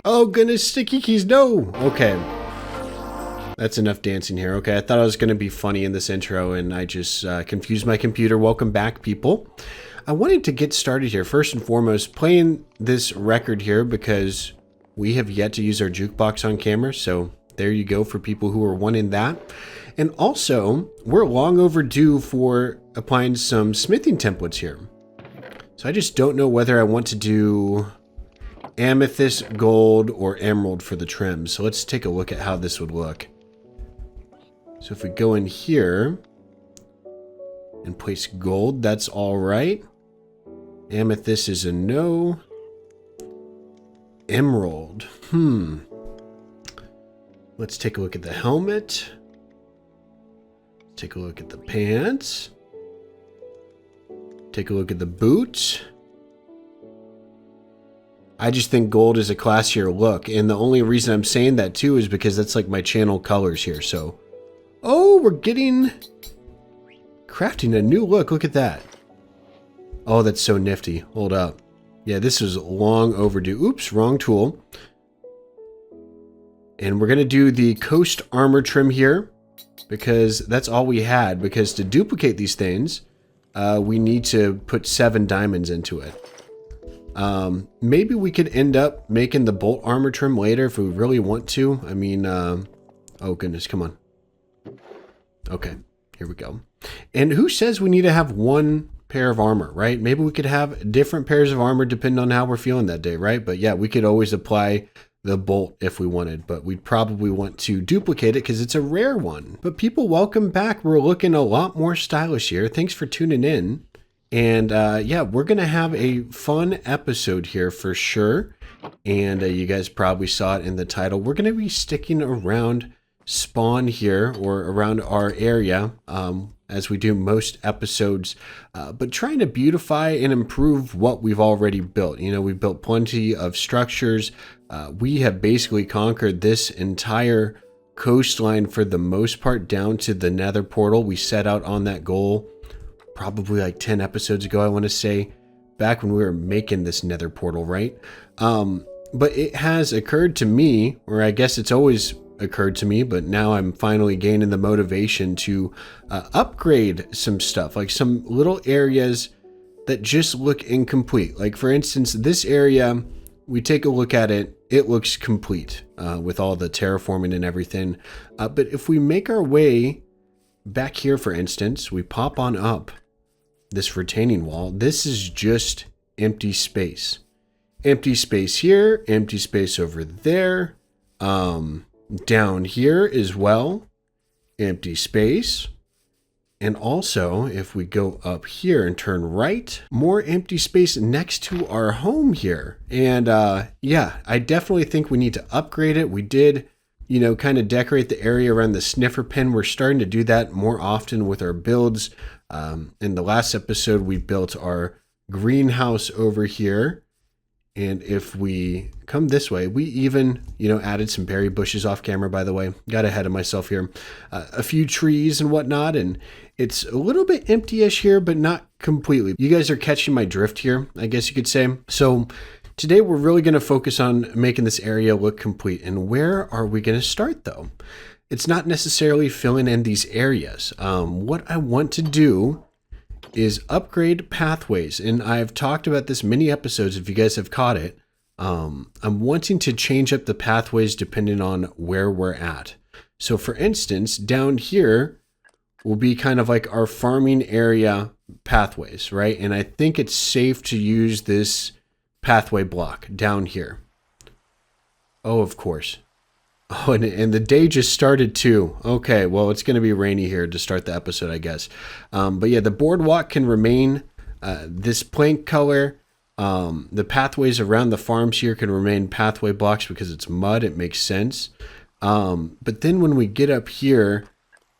Oh goodness, sticky keys, no! Okay. That's enough dancing here. Okay, I thought I was going to be funny in this intro and I just confused my computer. Welcome back, people. I wanted to get started here. First and foremost, playing this record here because we have yet to use our jukebox on camera. So there you go for people who are wanting that. And also, we're long overdue for applying some smithing templates here. So I just don't know whether I want to do amethyst, gold, or emerald for the trim. So let's take a look at how this would look. So if we go in here and place gold, that's all right. Amethyst is a no. Emerald. Let's take a look at the helmet. Take a look at the pants. Take a look at the boots. I just think gold is a classier look. And the only reason I'm saying that too is because that's like my channel colors here. So, oh, we're crafting a new look. Look at that. Oh, that's so nifty. Hold up. Yeah, this is long overdue. Oops, wrong tool. And we're going to do the coast armor trim here because that's all we had. Because to duplicate these things, we need to put 7 diamonds into it. Maybe we could end up making the bolt armor trim later if we really want to. I mean, oh goodness, come on. Okay, here we go. And who says we need to have one pair of armor, right? Maybe we could have different pairs of armor depending on how we're feeling that day, right? But yeah, we could always apply the bolt if we wanted, but we'd probably want to duplicate it because it's a rare one. But people, welcome back. We're looking a lot more stylish here. Thanks for tuning in. And yeah, we're going to have a fun episode here for sure. And you guys probably saw it in the title. We're going to be sticking around spawn here or around our area as we do most episodes, but trying to beautify and improve what we've already built. You know, we've built plenty of structures. We have basically conquered this entire coastline for the most part down to the nether portal. We set out on that goal probably like 10 episodes ago, I want to say, back when we were making this nether portal, right? But it has occurred to me, or I guess it's always occurred to me, but now I'm finally gaining the motivation to upgrade some stuff, like some little areas that just look incomplete. Like for instance, this area, we take a look at it, it looks complete with all the terraforming and everything. But if we make our way back here, for instance, we pop on up this retaining wall, this is just empty space. Empty space here, empty space over there. Down here as well, empty space. And also, if we go up here and turn right, more empty space next to our home here. And yeah, I definitely think we need to upgrade it. We did, you know, kind of decorate the area around the sniffer pen. We're starting to do that more often with our builds. In the last episode, we built our greenhouse over here. And if we come this way, we even, you know, added some berry bushes off camera, by the way. Got ahead of myself here. A few trees and whatnot. And it's a little bit empty-ish here, but not completely. You guys are catching my drift here, I guess you could say. So today we're really going to focus on making this area look complete. And where are we going to start, though? It's not necessarily filling in these areas. What I want to do is upgrade pathways, and I've talked about this many episodes if you guys have caught it. I'm wanting to change up the pathways depending on where we're at. So for instance, down here will be kind of like our farming area pathways, right? And I think it's safe to use this pathway block down here. Oh, of course. Oh, and the day just started too. Okay, well, it's going to be rainy here to start the episode, I guess. But yeah, the boardwalk can remain this plank color. The pathways around the farms here can remain pathway blocks because it's mud. It makes sense. But then when we get up here,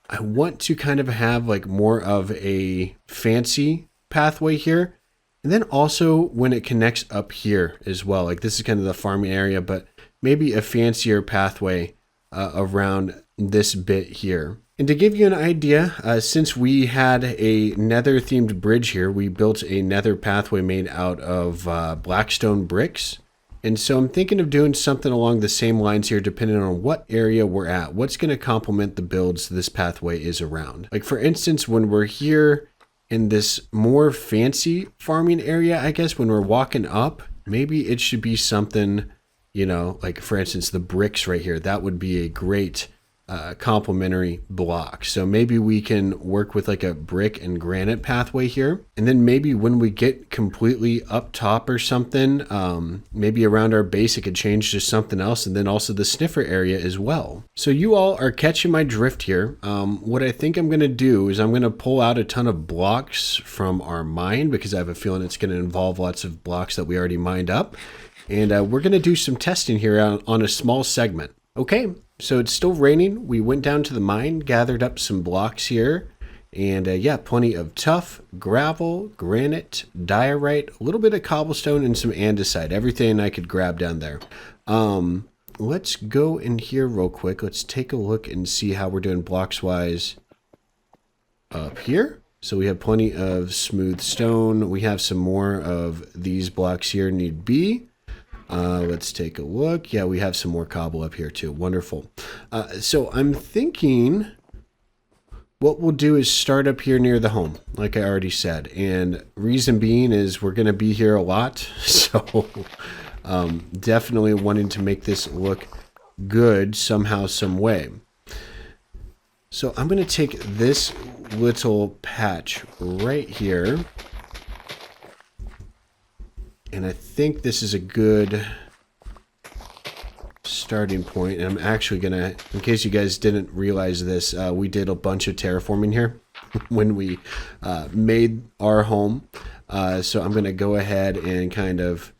I want to kind of have like more of a fancy pathway here. And then also when it connects up here as well, like this is kind of the farming area, but maybe a fancier pathway around this bit here. And to give you an idea, since we had a nether themed bridge here, we built a nether pathway made out of blackstone bricks. And so I'm thinking of doing something along the same lines here, depending on what area we're at. What's going to complement the builds this pathway is around. Like for instance, when we're here in this more fancy farming area, I guess when we're walking up, maybe it should be something, you know, like for instance, the bricks right here. That would be a great complementary block. So maybe we can work with like a brick and granite pathway here. And then maybe when we get completely up top or something, maybe around our base, it could change to something else. And then also the sniffer area as well. So you all are catching my drift here. What I think I'm going to do is I'm going to pull out a ton of blocks from our mine because I have a feeling it's going to involve lots of blocks that we already mined up. And we're going to do some testing here on a small segment. Okay, so it's still raining. We went down to the mine, gathered up some blocks here. And yeah, plenty of tuff, gravel, granite, diorite, a little bit of cobblestone, and some andesite. Everything I could grab down there. Let's go in here real quick. Let's take a look and see how we're doing blocks-wise up here. So we have plenty of smooth stone. We have some more of these blocks here need be. Let's take a look. Yeah, we have some more cobble up here too. Wonderful. So I'm thinking what we'll do is start up here near the home, like I already said. And reason being is we're going to be here a lot. So definitely wanting to make this look good somehow, some way. So I'm going to take this little patch right here. And I think this is a good starting point. And I'm actually going to, in case you guys didn't realize this, we did a bunch of terraforming here when we made our home. So I'm going to go ahead and kind of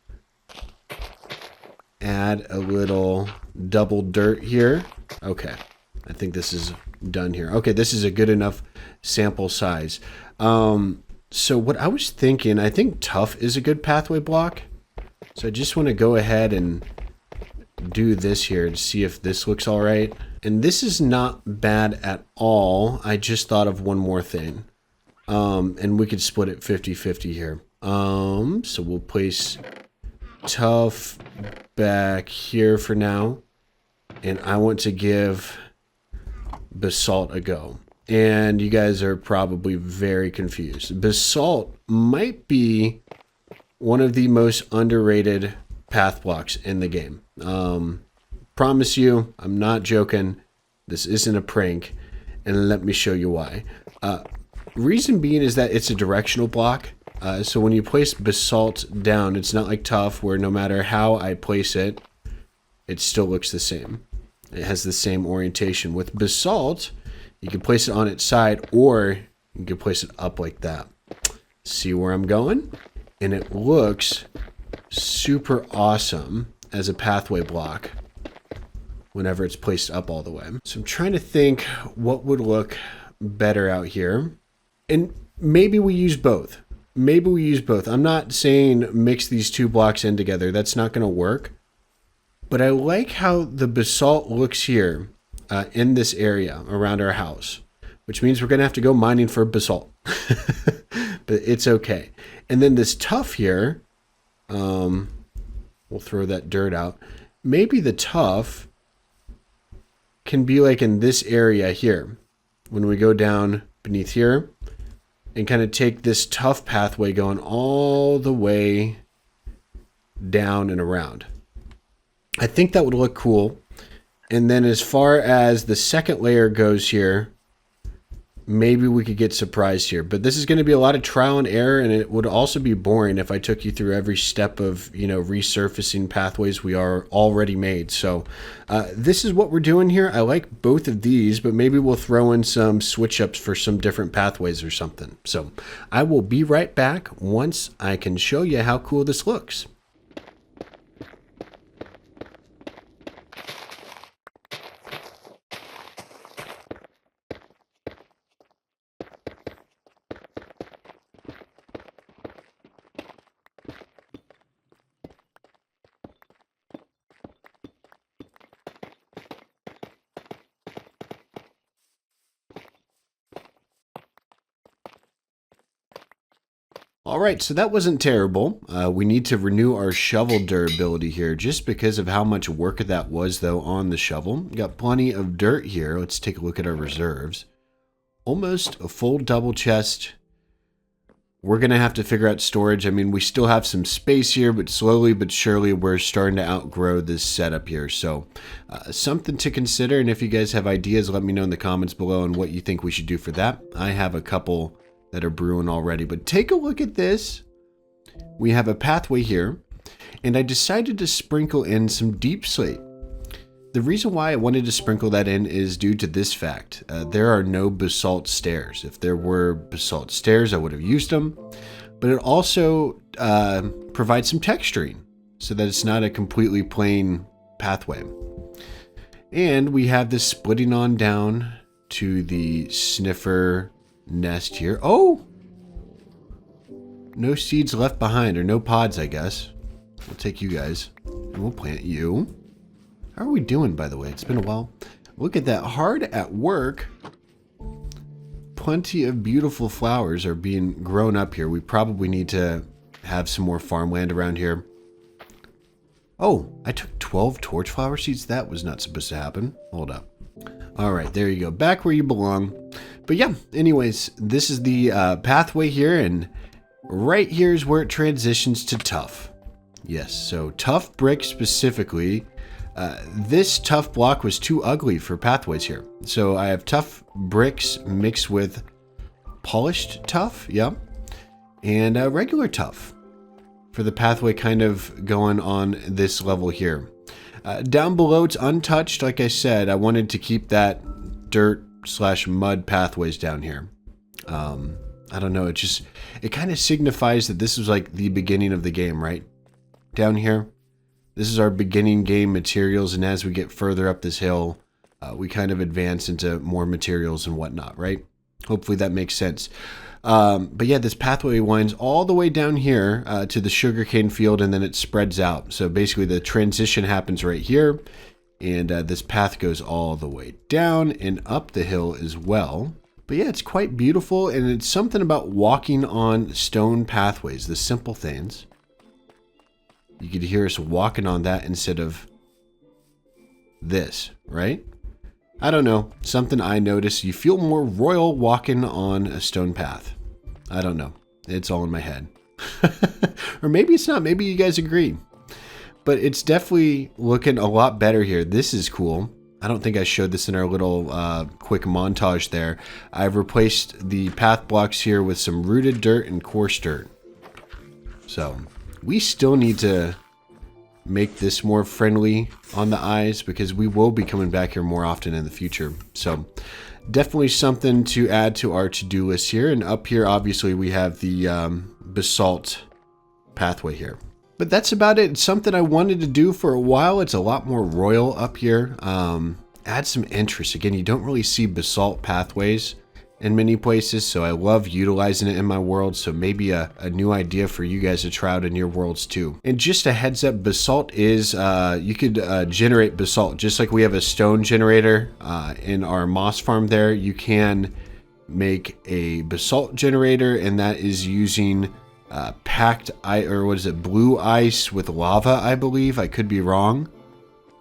add a little double dirt here. Okay. I think this is done here. Okay, this is a good enough sample size. So what I was thinking, I think tuff is a good pathway block. So I just want to go ahead and do this here to see if this looks all right. And this is not bad at all. I just thought of one more thing. And we could split it 50-50 here. So we'll place tuff back here for now. And I want to give basalt a go. And you guys are probably very confused. Basalt might be one of the most underrated path blocks in the game. Promise you, I'm not joking. This isn't a prank. And let me show you why. Reason being is that it's a directional block. So when you place basalt down, it's not like tuff where no matter how I place it, it still looks the same. It has the same orientation. With basalt, you can place it on its side or you can place it up like that. See where I'm going? And it looks super awesome as a pathway block whenever it's placed up all the way. So I'm trying to think what would look better out here. And maybe we use both. Maybe we use both. I'm not saying mix these two blocks in together. That's not going to work. But I like how the basalt looks here in this area around our house, which means we're going to have to go mining for basalt. But it's okay. And then this tuff here, we'll throw that dirt out. Maybe the tuff can be like in this area here when we go down beneath here and kind of take this tuff pathway going all the way down and around. I think that would look cool. And then as far as the second layer goes here, maybe we could get surprised here. But this is going to be a lot of trial and error, and it would also be boring if I took you through every step of, you know, resurfacing pathways we are already made. So this is what we're doing here. I like both of these, but maybe we'll throw in some switch ups for some different pathways or something. So I will be right back once I can show you how cool this looks. All right, so that wasn't terrible. We need to renew our shovel durability here just because of how much work that was, though, on the shovel. Got plenty of dirt here. Let's take a look at our reserves. Almost a full double chest. We're going to have to figure out storage. I mean, we still have some space here, but slowly but surely we're starting to outgrow this setup here. So something to consider. And if you guys have ideas, let me know in the comments below on what you think we should do for that. I have a couple that are brewing already, but take a look at this. We have a pathway here, and I decided to sprinkle in some deep slate. The reason why I wanted to sprinkle that in is due to this fact. There are no basalt stairs. If there were basalt stairs, I would have used them, but it also provides some texturing so that it's not a completely plain pathway. And we have this splitting on down to the sniffer nest here. Oh, no seeds left behind, or no pods, I guess. We'll take you guys and we'll plant you. How are we doing, by the way? It's been a while. Look at that, hard at work. Plenty of beautiful flowers are being grown up here. We probably need to have some more farmland around here. Oh, I took 12 torch flower seeds. That was not supposed to happen. Hold up. All right, there you go. Back where you belong. But yeah, anyways, this is the pathway here, and right here is where it transitions to tough. Yes, so tough brick specifically. This tough block was too ugly for pathways here. So I have tough bricks mixed with polished tough, yeah, and regular tough for the pathway kind of going on this level here. Down below, it's untouched. Like I said, I wanted to keep that dirt / mud pathways down here. I don't know. It kind of signifies that this was like the beginning of the game, right? Down here, this is our beginning game materials. And as we get further up this hill, we kind of advance into more materials and whatnot, right? Hopefully that makes sense. But yeah, this pathway winds all the way down here to the sugarcane field, and then it spreads out. So basically the transition happens right here, and this path goes all the way down and up the hill as well. But yeah, it's quite beautiful, and it's something about walking on stone pathways, the simple things. You could hear us walking on that instead of this, right? I don't know. Something I noticed. You feel more royal walking on a stone path. I don't know. It's all in my head. Or maybe it's not. Maybe you guys agree. But it's definitely looking a lot better here. This is cool. I don't think I showed this in our little quick montage there. I've replaced the path blocks here with some rooted dirt and coarse dirt. So we still need to make this more friendly on the eyes, because we will be coming back here more often in the future. So definitely something to add to our to-do list here. And up here, obviously, we have the basalt pathway here. But that's about it. It's something I wanted to do for a while. It's a lot more royal up here. Add some interest. Again, you don't really see basalt pathways in many places, so I love utilizing it in my world. So maybe a new idea for you guys to try out in your worlds too. And just a heads up, basalt is, you could generate basalt just like we have a stone generator in our moss farm there. You can make a basalt generator, and that is using packed blue ice with lava, I believe. I could be wrong.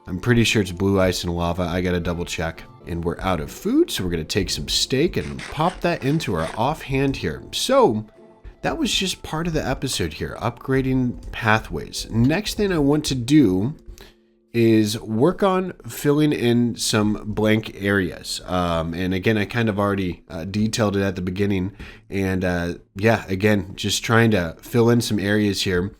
I'm pretty sure it's blue ice and lava. I gotta double check. And we're out of food, so we're gonna take some steak and pop that into our offhand here. So that was just part of the episode here, upgrading pathways. Next thing I want to do is work on filling in some blank areas. And again, I kind of already detailed it at the beginning. And yeah, again, just trying to fill in some areas here.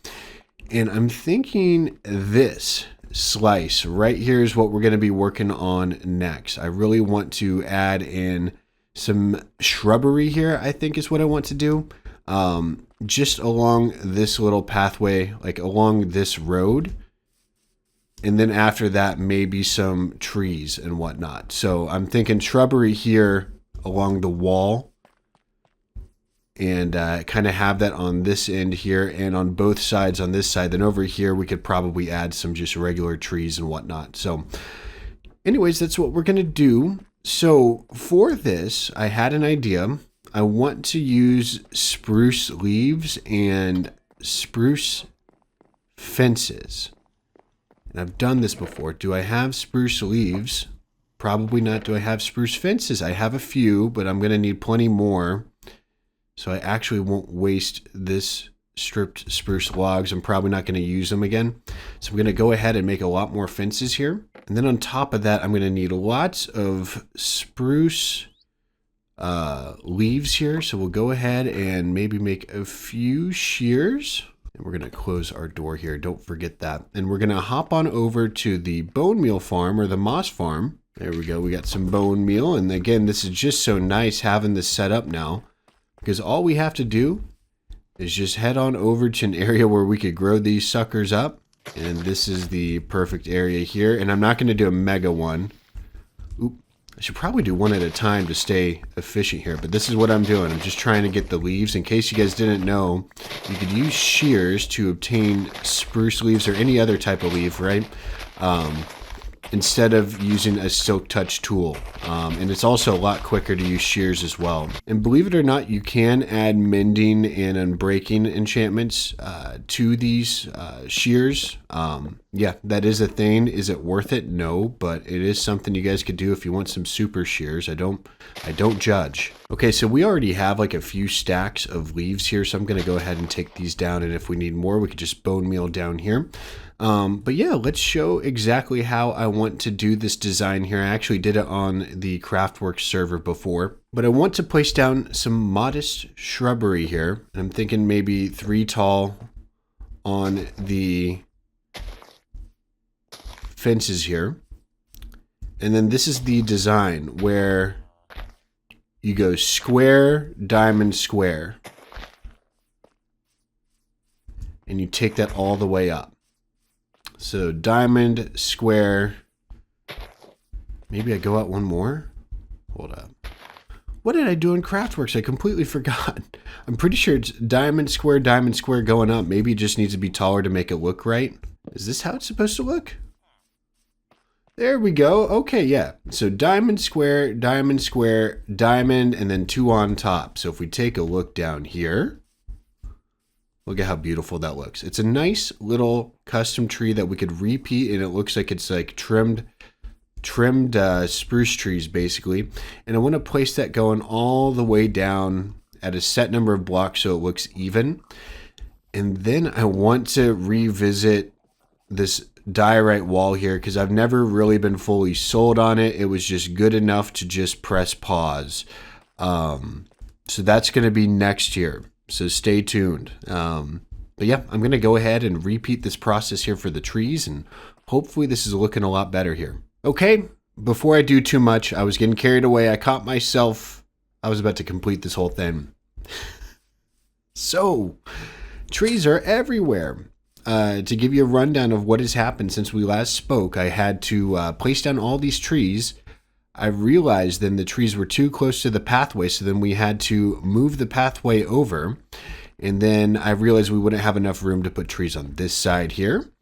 And I'm thinking this slice right here is what we're going to be working on next. I really want to add in some shrubbery here, I think is what I want to do. Just along this little pathway, like along this road. And then after that, maybe some trees and whatnot. So I'm thinking shrubbery here along the wall. And kind of have that on this end here and on both sides on this side. Then over here, we could probably add some just regular trees and whatnot. So anyways, that's what we're going to do. So for this, I had an idea. I want to use spruce leaves and spruce fences. And I've done this before. Do I have spruce leaves? Probably not. Do I have spruce fences? I have a few, but I'm going to need plenty more. So I actually won't waste this stripped spruce logs. I'm probably not going to use them again. So I'm going to go ahead and make a lot more fences here. And then on top of that, I'm going to need lots of spruce leaves here. So we'll go ahead and maybe make a few shears. And we're going to close our door here. Don't forget that. And we're going to hop on over to the bone meal farm, or the moss farm. There we go. We got some bone meal. And again, this is just so nice having this set up now, because all we have to do is just head on over to an area where we could grow these suckers up. And this is the perfect area here. And I'm not going to do a mega one. Oop. I should probably do one at a time to stay efficient here. But this is what I'm doing. I'm just trying to get the leaves. In case you guys didn't know, you could use shears to obtain spruce leaves or any other type of leaf, right? Instead of using a silk touch tool. And it's also a lot quicker to use shears as well. And believe it or not, you can add mending and unbreaking enchantments to these shears. Yeah, that is a thing. Is it worth it? No, but it is something you guys could do if you want some super shears. I don't judge. Okay, so we already have like a few stacks of leaves here, so I'm going to go ahead and take these down, and if we need more, we could just bone meal down here. But yeah, let's show exactly how I want to do this design here. I actually did it on the Craftworks server before, but I want to place down some modest shrubbery here. And I'm thinking maybe 3 tall on the fences here. And then this is the design where you go square, diamond, square. And you take that all the way up. So diamond, square. Maybe I go out one more. Hold up. What did I do in Craftworks? I completely forgot. I'm pretty sure it's diamond, square, going up. Maybe it just needs to be taller to make it look right. Is this how it's supposed to look? There we go. Okay, yeah. So diamond, square, diamond, and then 2 on top. So if we take a look down here, look at how beautiful that looks. It's a nice little custom tree that we could repeat, and it looks like it's like trimmed spruce trees basically. And I want to place that going all the way down at a set number of blocks so it looks even. And then I want to revisit this diorite wall here because I've never really been fully sold on it. It was just good enough to just press pause. So that's going to be next year. So stay tuned. But yeah, I'm going to go ahead and repeat this process here for the trees, and hopefully this is looking a lot better here. Okay, before I do too much, I was getting carried away. I caught myself. I was about to complete this whole thing. So, trees are everywhere. To give you a rundown of what has happened since we last spoke, I had to place down all these trees. I realized then the trees were too close to the pathway, so then we had to move the pathway over. And then I realized we wouldn't have enough room to put trees on this side here.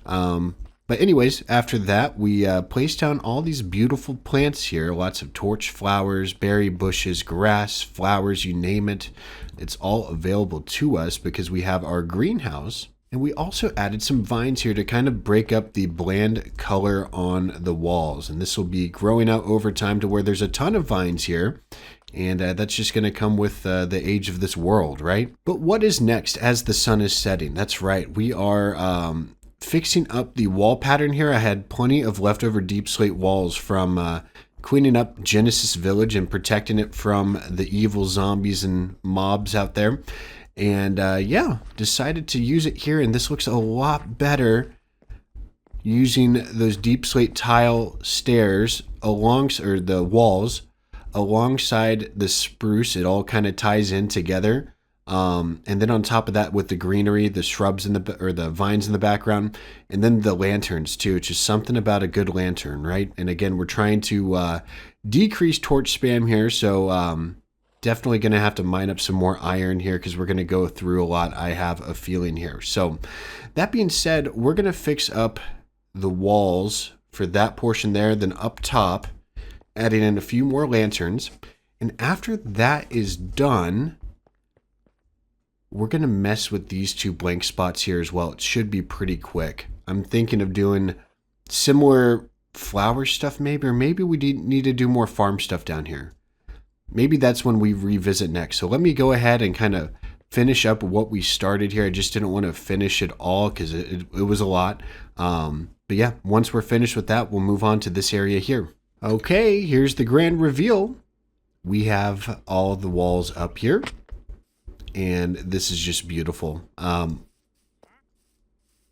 But anyways, after that, we placed down all these beautiful plants here. Lots of torch flowers, berry bushes, grass, flowers, you name it. It's all available to us because we have our greenhouse. And we also added some vines here to kind of break up the bland color on the walls. And this will be growing out over time to where there's a ton of vines here. And that's just going to come with the age of this world, right? But what is next as the sun is setting? That's right. We are fixing up the wall pattern here. I had plenty of leftover deep slate walls from cleaning up Genesis Village and protecting it from the evil zombies and mobs out there. And yeah, decided to use it here, and this looks a lot better using those deep slate tile stairs or the walls alongside the spruce. It all kind of ties in together. And then on top of that, with the greenery, the shrubs or the vines in the background, and then the lanterns too. It's just something about a good lantern, right? And again, we're trying to decrease torch spam here, so definitely going to have to mine up some more iron here because we're going to go through a lot, I have a feeling here. So that being said, we're going to fix up the walls for that portion there. Then up top, adding in a few more lanterns. And after that is done, we're going to mess with these 2 blank spots here as well. It should be pretty quick. I'm thinking of doing similar flower stuff maybe, or maybe we need to do more farm stuff down here. Maybe that's when we revisit next. So let me go ahead and kind of finish up what we started here. I just didn't want to finish it all because it was a lot. But yeah, once we're finished with that, we'll move on to this area here. Okay, here's the grand reveal. We have all the walls up here, and this is just beautiful.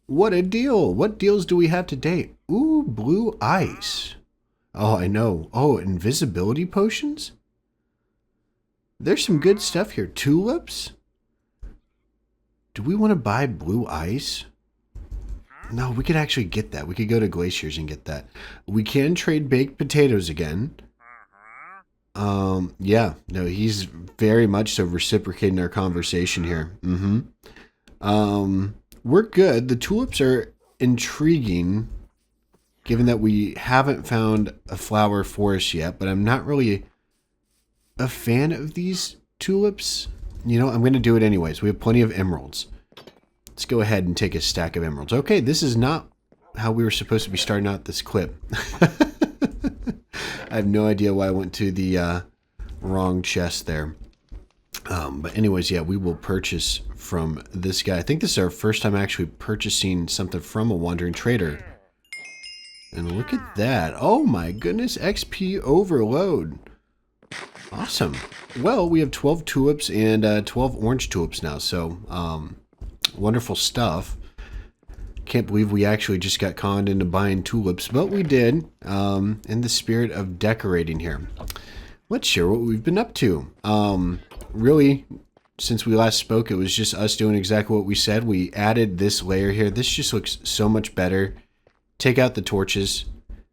What a deal. What deals do we have today? Ooh, blue ice. Oh, I know. Oh, invisibility potions? There's some good stuff here. Tulips? Do we want to buy blue ice? No, we could actually get that. We could go to Glaciers and get that. We can trade baked potatoes again. Yeah, no, he's very much so reciprocating our conversation here. We're good. The tulips are intriguing, given that we haven't found a flower forest yet, but I'm not really a fan of these tulips. You know, I'm going to do it anyways. We have plenty of emeralds. Let's go ahead and take a stack of emeralds. Okay, this is not how we were supposed to be starting out this clip. I have no idea why I went to the wrong chest there. But anyways, yeah, we will purchase from this guy. I think this is our first time actually purchasing something from a wandering trader. And look at that. Oh my goodness, XP overload. Awesome. Well, we have 12 tulips and 12 orange tulips now. So, wonderful stuff. Can't believe we actually just got conned into buying tulips, but we did, in the spirit of decorating here. Let's share what we've been up to. Really, since we last spoke, it was just us doing exactly what we said. We added this layer here. This just looks so much better. Take out the torches.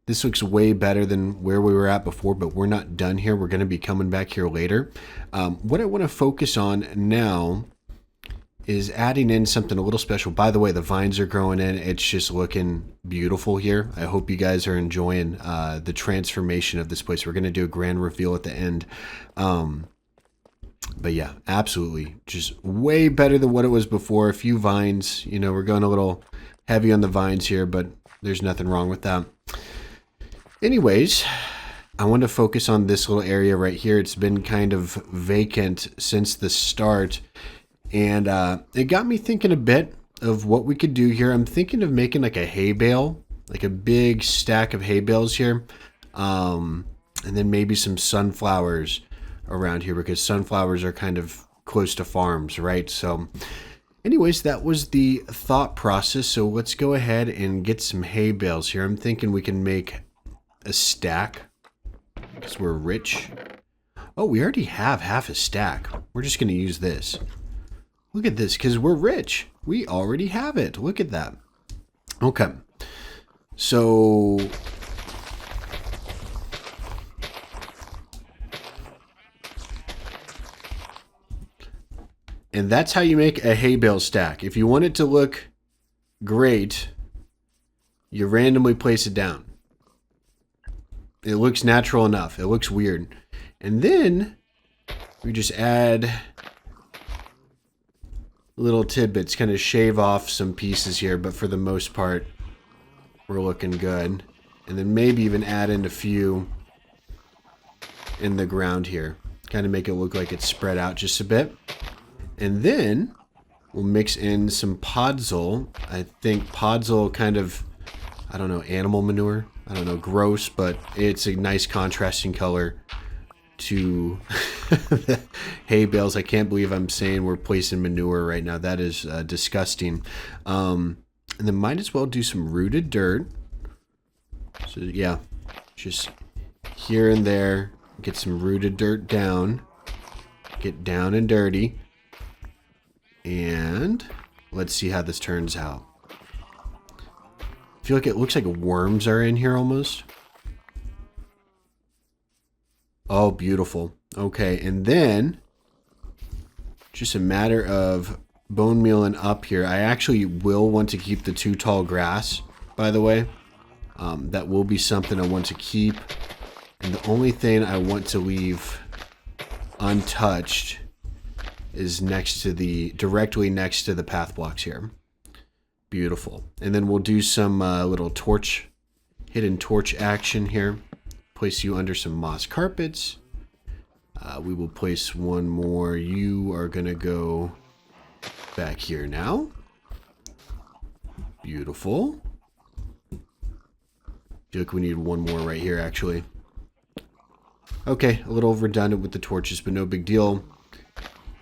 This looks way better than where we were at before, but we're not done here. We're going to be coming back here later. What I want to focus on now is adding in something a little special. By the way, the vines are growing in. It's just looking beautiful here. I hope you guys are enjoying the transformation of this place. We're going to do a grand reveal at the end. But yeah, absolutely. Just way better than what it was before. A few vines. You know, we're going a little heavy on the vines here, but there's nothing wrong with that. Anyways, I want to focus on this little area right here. It's been kind of vacant since the start. And it got me thinking a bit of what we could do here. I'm thinking of making like a hay bale, like a big stack of hay bales here. And then maybe some sunflowers around here, because sunflowers are kind of close to farms, right? So anyways, that was the thought process. So let's go ahead and get some hay bales here. I'm thinking we can make a stack because we're rich. Oh, we already have half a stack. We're just going to use this. Look at this, because we're rich. We already have it. Look at that. Okay. So and that's how you make a hay bale stack. If you want it to look great, you randomly place it down. It looks natural enough. It looks weird. And then we just add little tidbits, kind of shave off some pieces here, but for the most part, we're looking good. And then maybe even add in a few in the ground here. Kind of make it look like it's spread out just a bit. And then we'll mix in some podzol. I think podzol kind of, I don't know, animal manure. I don't know, gross, but it's a nice contrasting color to the hay bales. I can't believe I'm saying we're placing manure right now. That is disgusting. And then might as well do some rooted dirt. So yeah, just here and there, get some rooted dirt down. Get down and dirty. And let's see how this turns out. I feel like it looks like worms are in here almost. Oh, beautiful. Okay, and then just a matter of bone meal and up here. I actually will want to keep the too tall grass, by the way. That will be something I want to keep. And the only thing I want to leave untouched is directly next to the path blocks here. Beautiful. And then we'll do some little hidden torch action here. Place you under some moss carpets. We will place one more. You are going to go back here now. Beautiful. I feel like we need one more right here, actually. Okay, a little redundant with the torches, but no big deal.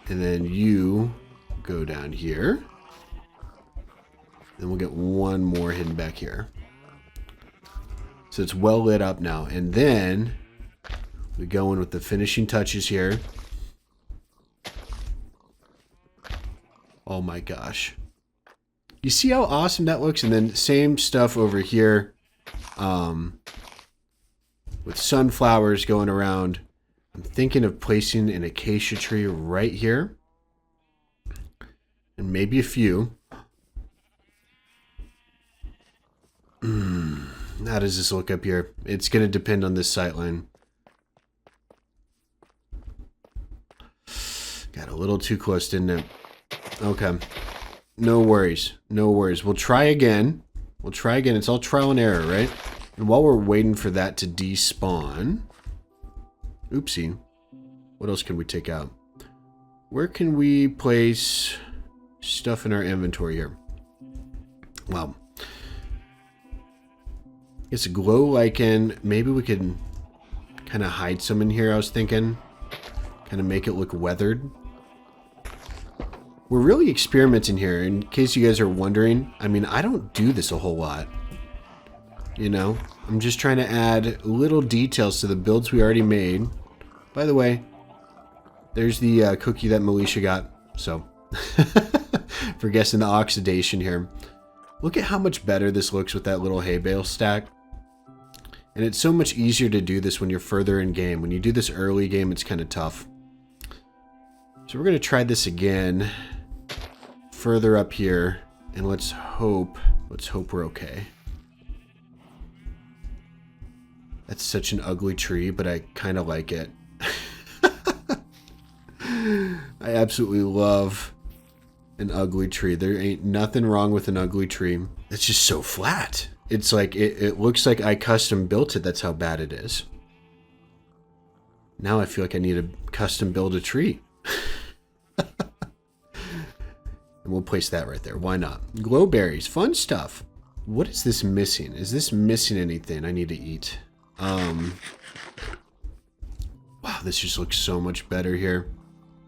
And then you go down here. Then we'll get one more hidden back here. So it's well lit up now. And then we go in with the finishing touches here. Oh my gosh. You see how awesome that looks? And then same stuff over here. With sunflowers going around. I'm thinking of placing an acacia tree right here. And maybe a few. How does this look up here? It's going to depend on this sightline. Got a little too close, didn't it? Okay. No worries. No worries. We'll try again. We'll try again. It's all trial and error, right? And while we're waiting for that to despawn... Oopsie. What else can we take out? Where can we place stuff in our inventory here? Well, it's a glow lichen. Maybe we could kind of hide some in here, I was thinking. Kind of make it look weathered. We're really experimenting here. In case you guys are wondering, I mean, I don't do this a whole lot. You know, I'm just trying to add little details to the builds we already made. By the way, there's the cookie that Militia got. So, for guessing the oxidation here. Look at how much better this looks with that little hay bale stack. And it's so much easier to do this when you're further in game. When you do this early game, it's kind of tough. So we're going to try this again. Further up here. And let's hope we're okay. That's such an ugly tree, but I kind of like it. I absolutely love an ugly tree. There ain't nothing wrong with an ugly tree. It's just so flat. It's like, it looks like I custom built it. That's how bad it is. Now I feel like I need to custom build a tree. And we'll place that right there. Why not? Glowberries, fun stuff. What is this missing? Is this missing anything I need to eat? Wow, this just looks so much better here.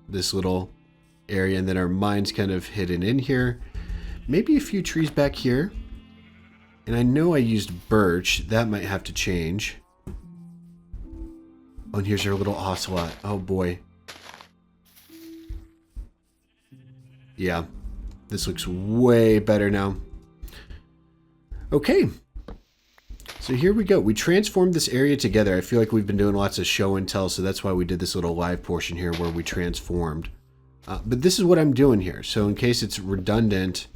This little area, and then our mine's kind of hidden in here. Maybe a few trees back here. And I know I used birch. That might have to change. Oh, and here's our little ocelot. Oh boy. Yeah, this looks way better now. Okay. So here we go. We transformed this area together. I feel like we've been doing lots of show and tell, so that's why we did this little live portion here where we transformed. But this is what I'm doing here. So in case it's redundant,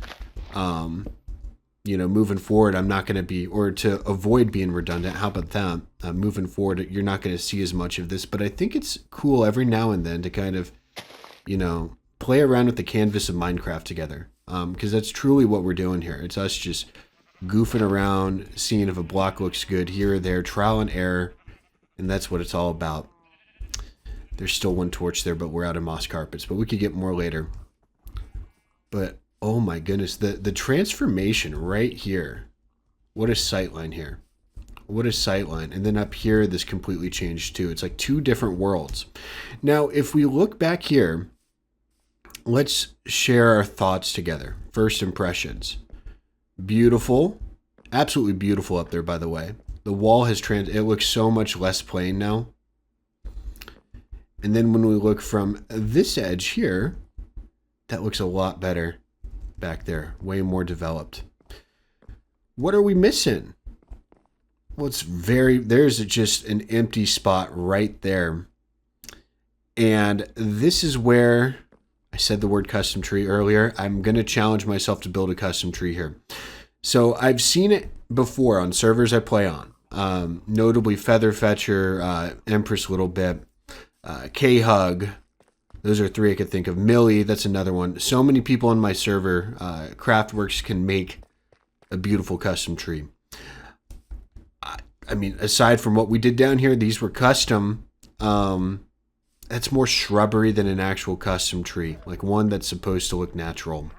you know, moving forward, I'm not going to be, or to avoid being redundant, how about that? Moving forward, you're not going to see as much of this, but I think it's cool every now and then to kind of, you know, play around with the canvas of Minecraft together. Because that's truly what we're doing here. It's us just goofing around, seeing if a block looks good here or there, trial and error, and that's what it's all about. There's still one torch there, but we're out of moss carpets, but we could get more later. But oh my goodness, the transformation right here. What a sightline here. What a sightline. And then up here, this completely changed too. It's like two different worlds. Now, if we look back here, let's share our thoughts together. First impressions. Beautiful. Absolutely beautiful up there, by the way. The wall has it looks so much less plain now. And then when we look from this edge here, that looks a lot better back there. Way more developed. What are we missing? Well, there's just an empty spot right there. And this is where I said the word custom tree earlier. I'm going to challenge myself to build a custom tree here. So I've seen it before on servers I play on. Notably Feather Fetcher, Empress a little bit. K-Hug. Those are 3 I could think of. Millie, that's another one. So many people on my server, Craftworks, can make a beautiful custom tree. I mean, aside from what we did down here, these were custom. That's more shrubbery than an actual custom tree, like one that's supposed to look natural.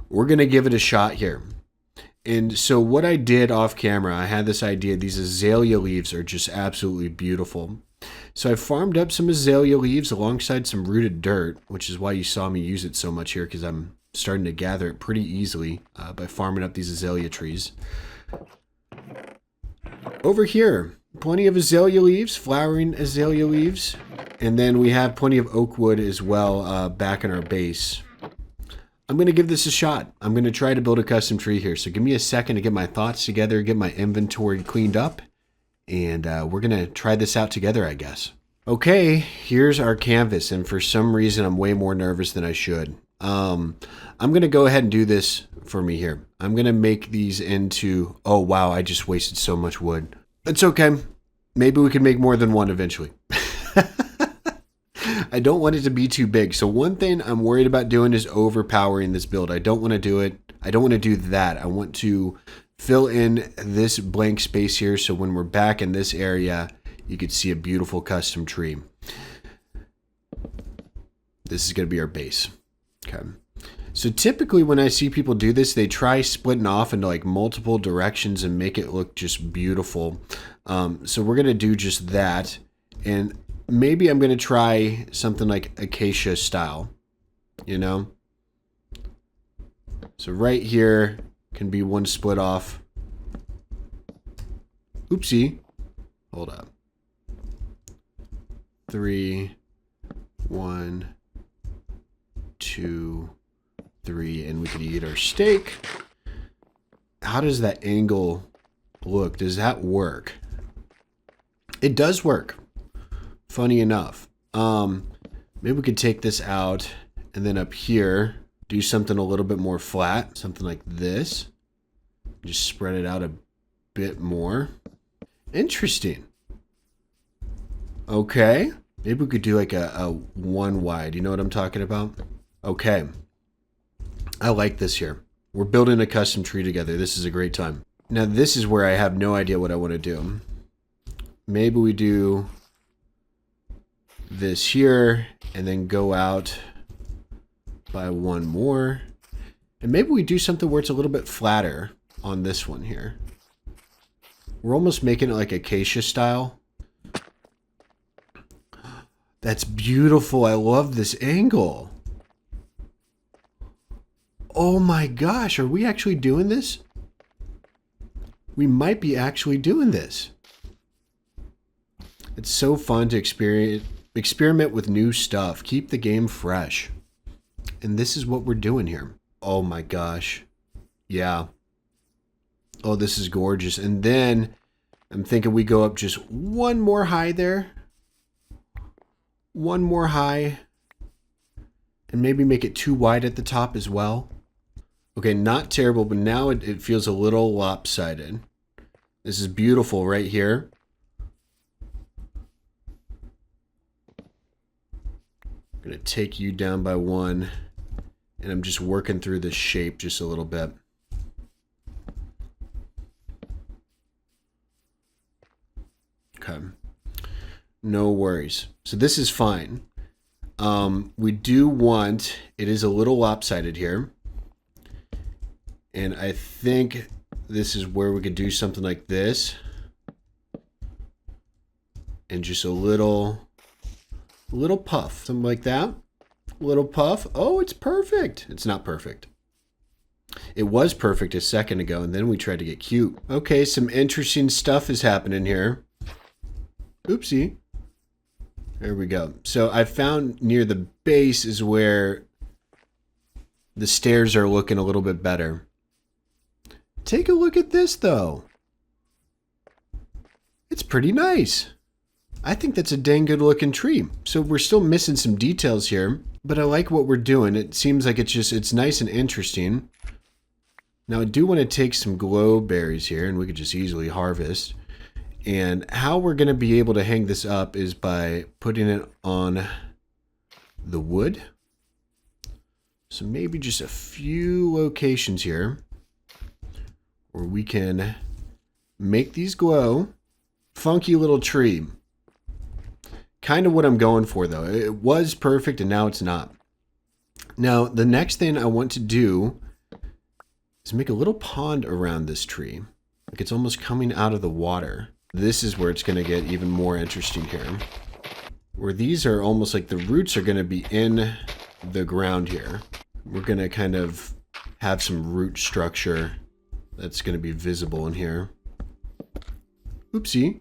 We're going to give it a shot here. And so what I did off camera, I had this idea. These azalea leaves are just absolutely beautiful. So I farmed up some azalea leaves alongside some rooted dirt, which is why you saw me use it so much here, because I'm starting to gather it pretty easily by farming up these azalea trees. Over here, plenty of azalea leaves, flowering azalea leaves. And then we have plenty of oak wood as well back in our base. I'm going to give this a shot. I'm going to try to build a custom tree here. So give me a second to get my thoughts together, get my inventory cleaned up. And we're going to try this out together, I guess. Okay, here's our canvas. And for some reason, I'm way more nervous than I should. I'm going to go ahead and do this for me here. I'm going to make these into... Oh, wow, I just wasted so much wood. It's okay. Maybe we can make more than one eventually. I don't want it to be too big. So one thing I'm worried about doing is overpowering this build. I don't want to do it. I don't want to do that. I want to fill in this blank space here. So when we're back in this area, you could see a beautiful custom tree. This is going to be our base. Okay. So typically when I see people do this, they try splitting off into like multiple directions and make it look just beautiful. So we're going to do just that. And maybe I'm going to try something like acacia style, you know? So right here can be one split off. Oopsie. Hold up. 3, 1, 2, 3, and we could eat our steak. How does that angle look? Does that work? It does work. Funny enough. Maybe we could take this out and then up here do something a little bit more flat, something like this. Just spread it out a bit more. Interesting. Okay. Maybe we could do like a one wide. You know what I'm talking about? Okay. I like this here. We're building a custom tree together. This is a great time. Now this is where I have no idea what I want to do. Maybe we do this here and then go out by one more. And maybe we do something where it's a little bit flatter on this one here. We're almost making it like acacia style. That's beautiful. I love this angle. Oh my gosh, are we actually doing this? We might be actually doing this. It's so fun to experiment with new stuff. Keep the game fresh. And this is what we're doing here. Oh my gosh. Yeah. Oh, this is gorgeous. And then I'm thinking we go up just one more high there. One more high. And maybe make it too wide at the top as well. Okay, not terrible, but now it feels a little lopsided. This is beautiful right here. I'm going to take you down by one. And I'm just working through this shape just a little bit. Okay. No worries. So this is fine. We do want, it is a little lopsided here. And I think this is where we could do something like this. And just a little puff, something like that. Little puff. Oh, it's perfect. It's not perfect. It was perfect a second ago, and then we tried to get cute. Okay, some interesting stuff is happening here. Oopsie. There we go. So I found near the base is where the stairs are looking a little bit better. Take a look at this, though. It's pretty nice. I think that's a dang good looking tree. So we're still missing some details here, but I like what we're doing. It seems like it's nice and interesting. Now I do want to take some glow berries here, and we could just easily harvest. And how we're going to be able to hang this up is by putting it on the wood. So maybe just a few locations here where we can make these glow. Funky little tree. Kind of what I'm going for, though. It was perfect, and now it's not. Now, the next thing I want to do is make a little pond around this tree. Like it's almost coming out of the water. This is where it's going to get even more interesting here. Where these are almost like the roots are going to be in the ground here. We're going to kind of have some root structure that's going to be visible in here. Oopsie.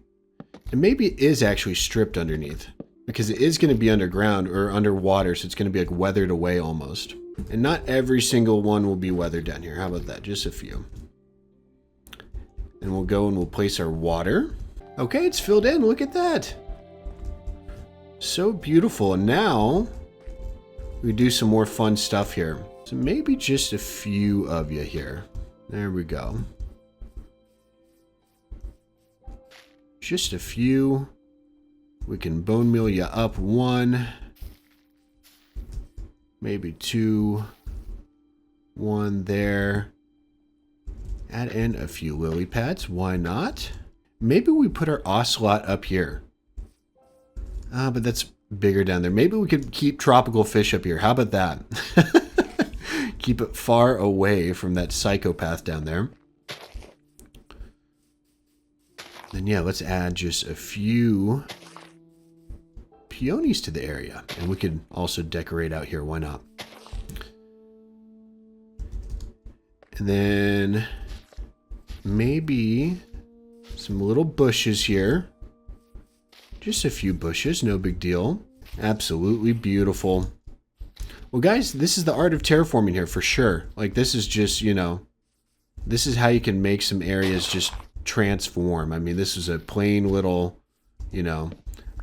And maybe it is actually stripped underneath. Because it is going to be underground or underwater, so it's going to be like weathered away almost. And not every single one will be weathered down here. How about that? Just a few. And we'll go and we'll place our water. Okay, it's filled in. Look at that. So beautiful. And now we do some more fun stuff here. So maybe just a few of you here. There we go. Just a few. We can bone meal you up one. Maybe two. One there. Add in a few lily pads. Why not? Maybe we put our ocelot up here. But that's bigger down there. Maybe we could keep tropical fish up here. How about that? Keep it far away from that psychopath down there. Then yeah, let's add just a few peonies to the area. And we could also decorate out here. Why not? And then maybe some little bushes here. Just a few bushes, no big deal. Absolutely beautiful. Well, guys, this is the art of terraforming here for sure. Like, this is just, you know, this is how you can make some areas just transform. I mean, this is a plain little, you know,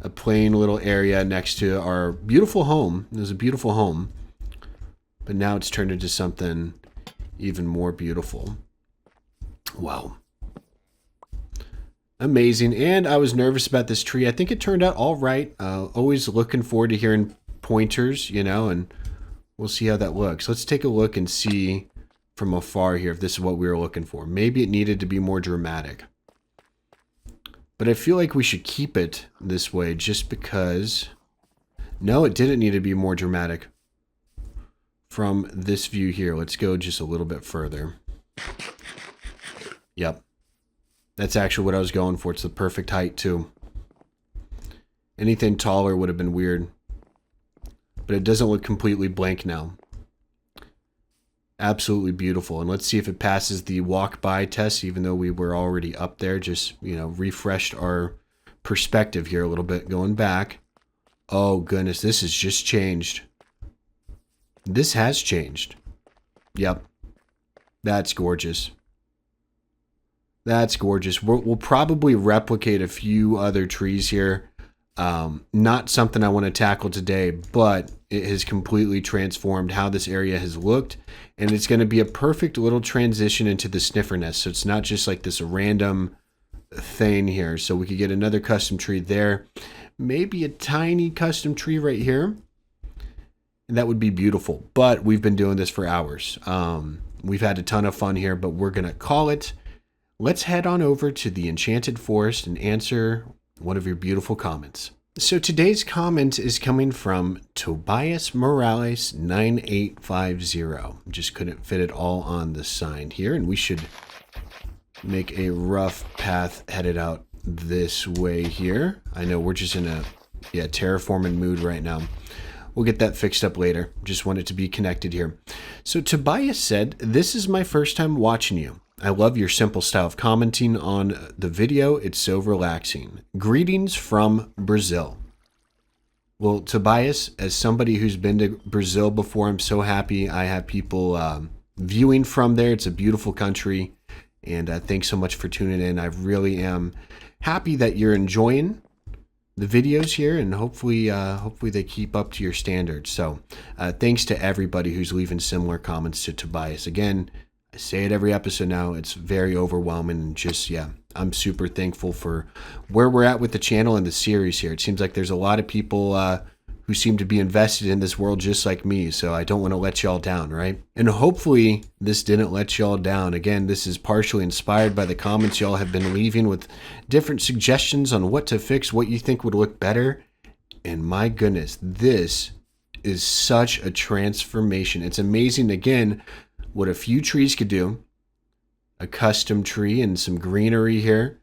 a plain little area next to our beautiful home. It was a beautiful home. But now it's turned into something even more beautiful. Wow. Amazing. And I was nervous about this tree. I think it turned out all right. Always looking forward to hearing pointers, you know, and we'll see how that looks. Let's take a look and see from afar here if this is what we were looking for. Maybe it needed to be more dramatic. But I feel like we should keep it this way just because... No, it didn't need to be more dramatic. From this view here, let's go just a little bit further. Yep. That's actually what I was going for. It's the perfect height, too. Anything taller would have been weird. But it doesn't look completely blank now. Absolutely beautiful. And let's see if it passes the walk-by test, even though we were already up there. Just, you know, refreshed our perspective here a little bit. Going back. Oh, goodness. This has just changed. This has changed. Yep. That's gorgeous. That's gorgeous. We'll probably replicate a few other trees here. Not something I want to tackle today, but it has completely transformed how this area has looked. And it's going to be a perfect little transition into the sniffer nest. So it's not just like this random thing here. So we could get another custom tree there. Maybe a tiny custom tree right here. And that would be beautiful. But we've been doing this for hours. We've had a ton of fun here, but we're going to call it. Let's head on over to the Enchanted Forest and answer one of your beautiful comments. So today's comment is coming from Tobias Morales 9850. Just couldn't fit it all on the sign here, and we should make a rough path headed out this way here. I know we're just in a terraforming mood right now. We'll get that fixed up later. Just want it to be connected here. So Tobias said, "This is my first time watching you. I love your simple style of commenting on the video. It's so relaxing. Greetings from Brazil." Well, Tobias, as somebody who's been to Brazil before, I'm so happy I have people viewing from there. It's a beautiful country. And thanks so much for tuning in. I really am happy that you're enjoying the videos here, and hopefully they keep up to your standards. So thanks to everybody who's leaving similar comments to Tobias. Again, I say it every episode now. It's very overwhelming, and just, yeah, I'm super thankful for where we're at with the channel and the series here. It seems like there's a lot of people who seem to be invested in this world just like me, so I don't want to let y'all down, right? And hopefully this didn't let y'all down. Again, this is partially inspired by the comments y'all have been leaving with different suggestions on what to fix, what you think would look better. And my goodness, this is such a transformation. It's amazing, again, what a few trees could do. A custom tree and some greenery here.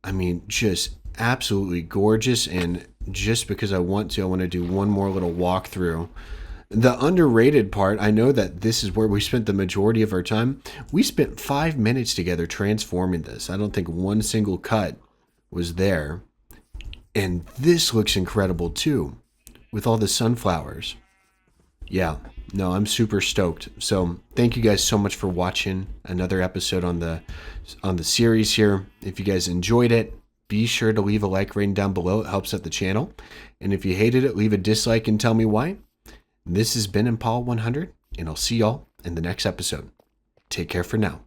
I mean, just absolutely gorgeous. And just because I want to do one more little walkthrough. The underrated part, I know that this is where we spent the majority of our time. We spent 5 minutes together transforming this. I don't think one single cut was there. And this looks incredible too, with all the sunflowers. Yeah, no, I'm super stoked. So thank you guys so much for watching another episode on the series here. If you guys enjoyed it, be sure to leave a like rating down below. It helps out the channel. And if you hated it, leave a dislike and tell me why. This has been Impala 100, and I'll see y'all in the next episode. Take care for now.